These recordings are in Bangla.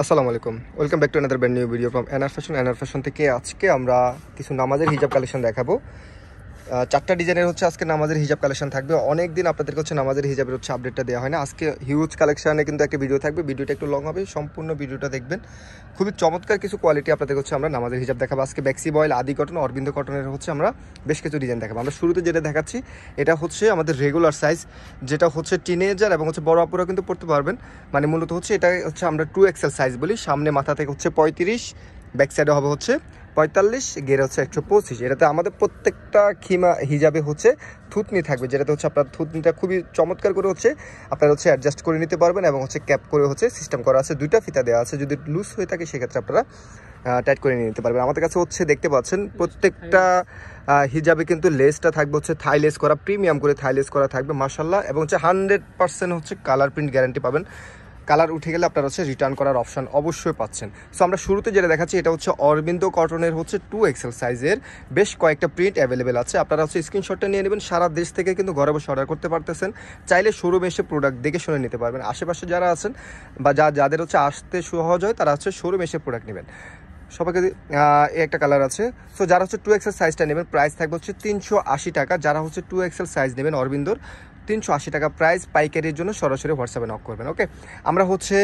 আসসালামু আলাইকুম, welcome back to another brand new video from NR fashion. NR fashion থেকে আজকে আমরা কিছু নামাজের হিজাব কালেকশন দেখাবো। চারটা ডিজাইনের হচ্ছে আজকে নামাজের হিজাব কালেকশন থাকবে। অনেক দিন আপনাদেরকে হচ্ছে নামাজের হিজাবের হচ্ছে আপডেটটা দেওয়া হয় না। আজকে হিউজ কালেকশানে কিন্তু একটা ভিডিও থাকবে, ভিডিওটা একটু লং হবে, সম্পূর্ণ ভিডিওটা দেখবেন। খুবই চমৎকার কিছু কোয়ালিটি আপনাদের হচ্ছে আমরা নামাজের হিজাব দেখাবো। আজকে ব্যাক্সি বয়েল, আদি কটন, অরবিন্দ কটনের হচ্ছে আমরা বেশ কিছু ডিজাইন দেখাবো। আমরা শুরুতে যেটা দেখাচ্ছি এটা হচ্ছে আমাদের রেগুলার সাইজ, যেটা হচ্ছে টিনেজার এবং হচ্ছে বড় আপুরা কিন্তু পড়তে পারবেন। মানে মূলত হচ্ছে এটা হচ্ছে আমরা 2XL সাইজ বলি। সামনে মাথা থেকে হচ্ছে 35, ব্যাক সাইডে হবে হচ্ছে 45, গের হচ্ছে 125। এটাতে আমাদের প্রত্যেকটা খিমা হিজাবে হচ্ছে থুতনি থাকবে, যেটাতে হচ্ছে আপনার থুতনিটা খুবই চমৎকার করে হচ্ছে আপনারা হচ্ছে অ্যাডজাস্ট করে নিতে পারবেন এবং হচ্ছে ক্যাপ করে হচ্ছে সিস্টেম করা আছে। দুইটা ফিতা দেওয়া আছে, যদি লুজ হয়ে থাকে সেক্ষেত্রে আপনারা টাইট করে নিয়ে নিতে পারবেন। আমাদের কাছে হচ্ছে দেখতে পাচ্ছেন প্রত্যেকটা হিজাবে কিন্তু লেসটা থাকবে হচ্ছে থাই লেস করা, প্রিমিয়াম করে থাই লেস করা থাকবে মাশাআল্লাহ। এবং হচ্ছে 100% হচ্ছে কালার প্রিন্ট গ্যারান্টি পাবেন। কালার উঠে গেলে আপনারা হচ্ছে রিটার্ন করার অপশান অবশ্যই পাচ্ছেন। সো আমরা শুরুতে যেটা দেখাচ্ছি এটা হচ্ছে অরবিন্দ কটনের হচ্ছে 2XL সাইজের বেশ কয়েকটা প্রিন্ট অ্যাভেলেবেল আছে। আপনারা হচ্ছে স্ক্রিনশটটা নিয়ে নেবেন। সারা দেশ থেকে কিন্তু ঘরে বসে অর্ডার করতে পারতেছেন। চাইলে শোরুমে এসে প্রোডাক্ট দেখে শুনে নিতে পারবেন। আশেপাশে যারা আছেন বা যাদের হচ্ছে আসতে সহজ হয় তারা হচ্ছে শোরুমে এসে প্রোডাক্ট নেবেন। সবাইকে একটা কালার আছে। সো যারা হচ্ছে 2XL সাইজটা নেবেন প্রাইস থাকবে হচ্ছে 380 টাকা। যারা হচ্ছে 2XL সাইজ নেবেন অরবিন্দর 380 টাকা প্রাইস। পাইকারির জন্য সরাসরি হোয়াটসঅ্যাপে নক করবেন। ওকে, আমরা হচ্ছে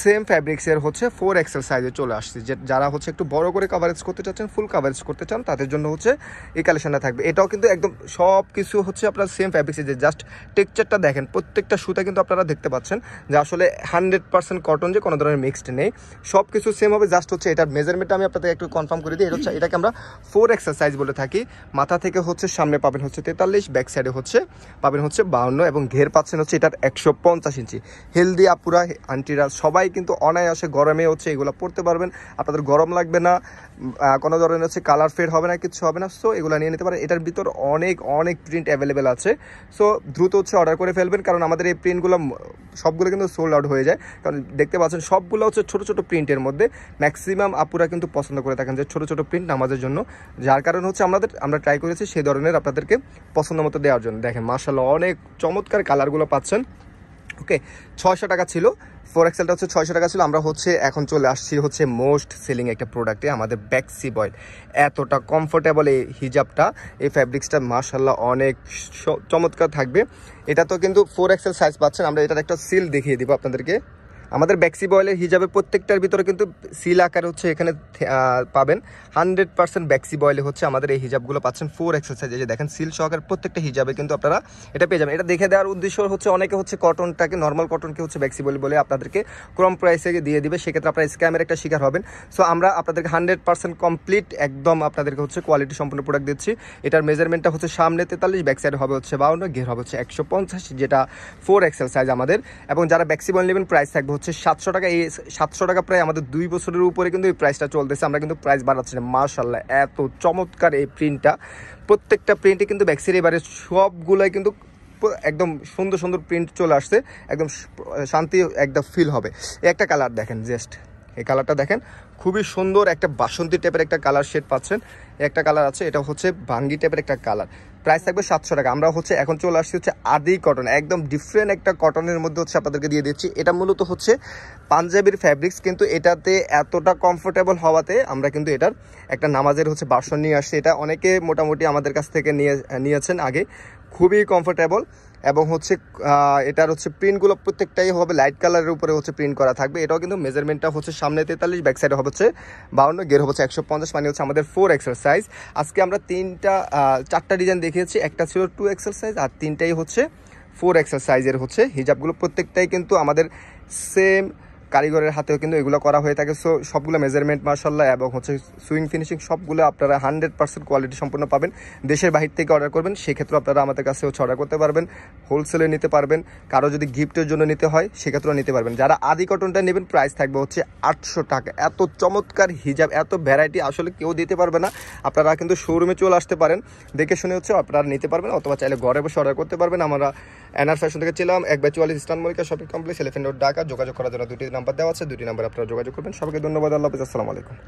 সেম ফ্যাব্রিক্সের হচ্ছে 4XL সাইজে চলে আসছি। যারা হচ্ছে একটু বড় করে কাভারেজ করতে চাচ্ছেন, ফুল কাভারেজ করতে চান, তাদের জন্য হচ্ছে এই কালেকশনটা থাকবে। এটাও কিন্তু একদম সব কিছু হচ্ছে আপনার সেম ফ্যাব্রিক্সে, যে জাস্ট টেক্সচারটা দেখেন, প্রত্যেকটা সুতা কিন্তু আপনারা দেখতে পাচ্ছেন যে আসলে 100% কটন, যে কোনো ধরনের মিক্সড নেই, সব কিছু সেম হবে। জাস্ট হচ্ছে এটার মেজারমেন্টটা আমি আপনাদের একটু কনফার্ম করে দিই। এটা হচ্ছে এটাকে আমরা 4XL সাইজ বলে থাকি। মাথা থেকে হচ্ছে সামনে পাবেন হচ্ছে 43, ব্যাক সাইডে হচ্ছে পাবেন হচ্ছে 52 এবং ঘের পাচ্ছেন হচ্ছে এটার 150 ইঞ্চি। হেলদি আপুরা আন্টিরা সবাই কিন্তু অনায়াসে গরমে হচ্ছে এগুলো পড়তে পারবেন। আপনাদের গরম লাগবে না, কোনো ধরনের হচ্ছে কালার ফেড হবে না, কিছু হবে না। সো এগুলো নিয়ে নিতে পারেন। এটার ভিতর অনেক অনেক প্রিন্ট অ্যাভেলেবেল আছে। সো দ্রুত হচ্ছে অর্ডার করে ফেলবেন, কারণ আমাদের এই প্রিন্টগুলো সবগুলো কিন্তু সোল্ড আউট হয়ে যায়। কারণ দেখতে পাচ্ছেন সবগুলো হচ্ছে ছোটো ছোটো প্রিন্টের মধ্যে। ম্যাক্সিমাম আপুরা কিন্তু পছন্দ করে থাকেন যে ছোটো ছোটো প্রিন্ট নামাজের জন্য, যার কারণ হচ্ছে আমরা ট্রাই করেছি সেই ধরনের আপনাদেরকে পছন্দ মতো দেওয়ার জন্য। দেখেন মাশাআল্লাহ অনেক চমৎকার কালারগুলো পাচ্ছেন। ওকে, 600 টাকা ছিল 4XLটা হচ্ছে 600 টাকা ছিল। আমরা হচ্ছে এখন চলে আসছি হচ্ছে মোস্ট সেলিং একটা প্রোডাক্টে, আমাদের ব্যাক্সি বয়েল। এতটা কমফোর্টেবল এই হিজাবটা, এই ফ্যাব্রিক্সটা মাশাআল্লাহ অনেক চমৎকার থাকবে। এটা তো কিন্তু 4XL সাইজ পাচ্ছেন। আমরা এটার একটা সিল দেখিয়ে দিব আপনাদেরকে। আমাদের ব্যাক্সি বয়েলের হিজাবের প্রত্যেকটার ভিতরে কিন্তু সিল আকার হচ্ছে এখানে পাবেন। 100% ব্যাক্সি বয়েলে হচ্ছে আমাদের এই হিজাবগুলো পাচ্ছেন 4XL সাইজে। যে দেখেন সিল সহকারে প্রত্যেকটা হিজাবে কিন্তু আপনারা এটা পেয়ে যাবেন। এটা দেখে দেওয়ার উদ্দেশ্য হচ্ছে অনেকে হচ্ছে কটনটাকে, নর্মাল কটনকে হচ্ছে ব্যাক্সি বয়েল বলে আপনাদেরকে কম প্রাইসে দিয়ে দিবে, সেক্ষেত্রে আপনারা স্ক্যামের একটা শিকার হবেন। সো আমরা আপনাদেরকে 100% কমপ্লিট একদম আপনাদেরকে হচ্ছে কোয়ালিটি সম্পূর্ণ প্রোডাক্ট দিচ্ছি। এটার মেজারমেন্টটা হচ্ছে সামনে 43, ব্যাক সাইড হবে হচ্ছে 52, ঘের হবে হচ্ছে 150, যেটা 4XL সাইজ আমাদের। এবং যারা ব্যাক্সি বয়েল নেবেন প্রাইস থাকবে হচ্ছে 700 টাকা। এই 700 টাকা প্রায় আমাদের 2 বছরের উপরে কিন্তু এই প্রাইসটা চলতেছে। আমরা কিন্তু প্রাইস বাড়াচ্ছি না। মাশাআল্লাহ এত চমৎকার এই প্রিন্টটা, প্রত্যেকটা প্রিন্টে কিন্তু ব্যাক্সির এবারে সবগুলাই কিন্তু একদম সুন্দর সুন্দর প্রিন্ট চলে আসছে। একদম শান্তি একটা ফিল হবে। একটা কালার দেখেন, জাস্ট এই কালারটা দেখেন, খুবই সুন্দর একটা বাসন্তী টাইপের একটা কালার শেড পাচ্ছেন। একটা কালার আছে, এটা হচ্ছে ভাঙ্গি টাইপের একটা কালার। প্রাইস থাকবে 700 টাকা। আমরা হচ্ছে এখন চলে আসছি হচ্ছে আদি কটন, একদম ডিফারেন্ট একটা কটনের মধ্যে হচ্ছে আপনাদেরকে দিয়ে দিচ্ছি। এটা মূলত হচ্ছে পাঞ্জাবির ফ্যাব্রিক্স, কিন্তু এটাতে এতটা কমফোর্টেবল হওয়াতে আমরা কিন্তু এটার একটা নামাজের হচ্ছে ভার্সন নিয়ে আসছি। এটা অনেকে মোটামুটি আমাদের কাছ থেকে নিয়েছেন আগে। খুবই কমফোর্টেবল এবং হচ্ছে এটার হচ্ছে প্রিন্টগুলো প্রত্যেকটাই হবে লাইট কালারের উপরে হচ্ছে প্রিন্ট করা থাকবে। এটাও কিন্তু মেজারমেন্টটা হচ্ছে সামনে 43, ব্যাক সাইডে হবে হচ্ছে 52, গের হচ্ছে 150, মানে হচ্ছে আমাদের 4XL সাইজ। আজকে আমরা চারটা ডিজাইন দেখিয়েছি। একটা ছিল 2XL সাইজ আর তিনটাই হচ্ছে 4XL সাইজের হচ্ছে হিজাবগুলো। প্রত্যেকটাই কিন্তু আমাদের সেম কারিগরের হাতেও কিন্তু এগুলো করা হয়ে থাকে। সো সবগুলো মেজারমেন্ট মাশাআল্লাহ এবং হচ্ছে সুইং ফিনিশিং সবগুলো আপনারা 100% কোয়ালিটি সম্পূর্ণ পাবেন। দেশের বাহির থেকে অর্ডার করবেন সেক্ষেত্রে আপনারা আমাদের কাছে হচ্ছে অর্ডার করতে পারবেন, হোলসেলে নিতে পারবেন। কারো যদি গিফটের জন্য নিতে হয় সেক্ষেত্রেও নিতে পারবেন। যারা আদি কটনটা নেবেন প্রাইস থাকবে হচ্ছে 800 টাকা। এত চমৎকার হিজাব, এত ভ্যারাইটি আসলে কেউ দিতে পারবে না। আপনারা কিন্তু শোরুমে চলে আসতে পারেন, দেখে শুনে হচ্ছে আপনারা নিতে পারবেন, অথবা চাইলে ঘরে বসে অর্ডার করতে পারবেন। আমরা এনআর ফ্যাশন থেকে ছিলাম 1/44 eastern Mallika shopping complex, elephant road, Dhaka. যোগাযোগ করার জন্য দুটি নাম্বার দেওয়া আছে, দুটি নাম্বার আপনারা যোগাযোগ করবেন। সবাইকে ধন্যবাদ। আল্লাহ হাফেজ, আসসালামু আলাইকুম।